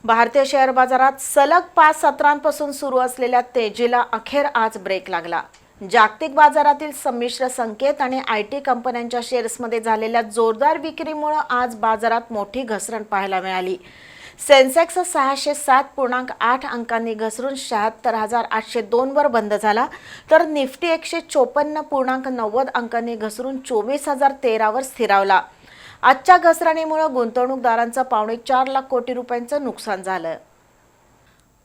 भारतीय शेअर बाजारात सलग 5 सत्रांपासून सुरू असलेल्या तेजीला अखेर आज ब्रेक लागला। जागतिक बाजारातील संमिश्र संकेत आणि आयटी कंपन्यांच्या शेअर्समध्ये झालेल्या जोरदार विक्रीमुळे आज बाजारात मोठी घसरण पाहायला मिळाली। सेन्सेक्स 607.8 अंकांनी घसरून 76,802 वर बंद झाला, तर निफ्टी 154.90 अंकांनी घसरून 24,013 वर स्थिरावला। आजच्या घसरणीमुळे गुंतवणूकदारांचं 4.5 लाख कोटी रुपयांचं नुकसान झालं।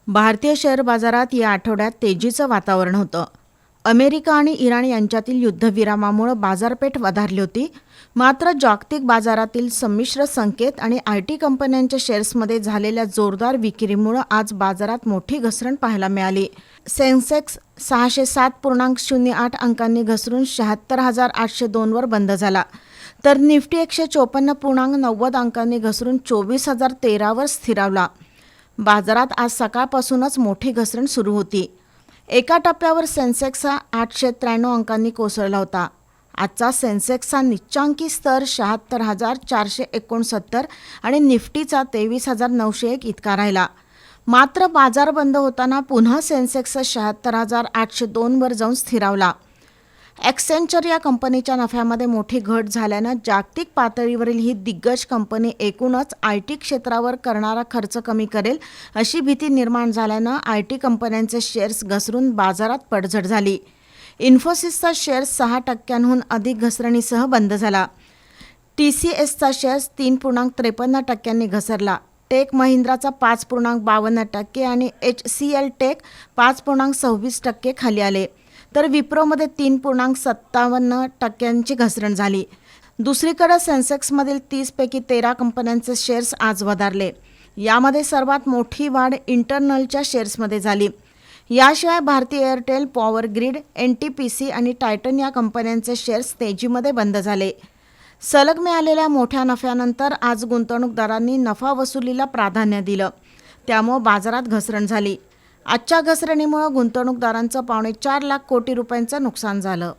भारतीय शेअर बाजारात या आठवड्यात तेजीचं वातावरण होतं। अमेरिका आणि इराण यांच्यातील युद्धविरामामुळे बाजारपेठ वधारली होती, मात्र जागतिक बाजारातील संमिश्र संकेत आणि आयटी कंपन्यांच्या शेअर्समध्ये झालेल्या जोरदार विक्रीमुळे आज बाजारात मोठी घसरण पाहायला मिळाली। सेन्सेक्स 607.08 अंकांनी घसरून 76,802 वर बंद झाला, तर निफ्टी 154.90 अंकांनी घसरून 24,013 वर स्थिरावला। बाजारात आज सकाळपासूनच मोठी घसरण सुरू होती। एका टप्प्यावर सेन्सेक्स 893 अंकांनी कोसळला होता। आजचा सेन्सेक्सचा निच्चांकी स्तर 76,469 आणि निफ्टीचा 23,901 इतका राहिला। मात्र बाजार बंद होताना पुन्हा सेन्सेक्स 76,802 वर जाऊन स्थिरावला। एक्सेंचर या कंपनीच्या नफ्यामध्ये मोठी घट झाल्यानं जागतिक पातळीवरील ही दिग्गज कंपनी एकूणच आयटी क्षेत्रावर करणारा खर्च कमी करेल अशी भीती निर्माण झाल्यानं आयटी कंपन्यांचे शेअर्स घसरून बाजारात पडझड झाली। इन्फोसिसचा शेअर 6% अधिक घसरणीसह बंद झाला। TCSचा शेअर 3.53% घसरला। टेक महिंद्राचा 5.52% आणि HCL टेक 5.26% खाली आले, तर विप्रोमध्ये 3.57% घसरण झाली। दुसरीकडे सेन्सेक्समधील 30 पैकी 13 कंपन्यांचे शेअर्स आज वधारले। यामध्ये सर्वात मोठी वाढ इंटरनलच्या शेअर्समध्ये झाली। याशिवाय Bharti Airtel, power grid, NTPC आणि टायटन या कंपन्यांचे शेअर्स तेजीमध्ये बंद झाले। सलग मिळालेल्या मोठ्या नफ्यानंतर आज गुंतवणूकदारांनी नफा वसुलीला प्राधान्य दिलं, त्यामुळे बाजारात घसरण झाली। आजच्या घसरणीमुळे गुंतवणूकदारांचं 4.5 लाख कोटी रुपयांचं नुकसान झालं।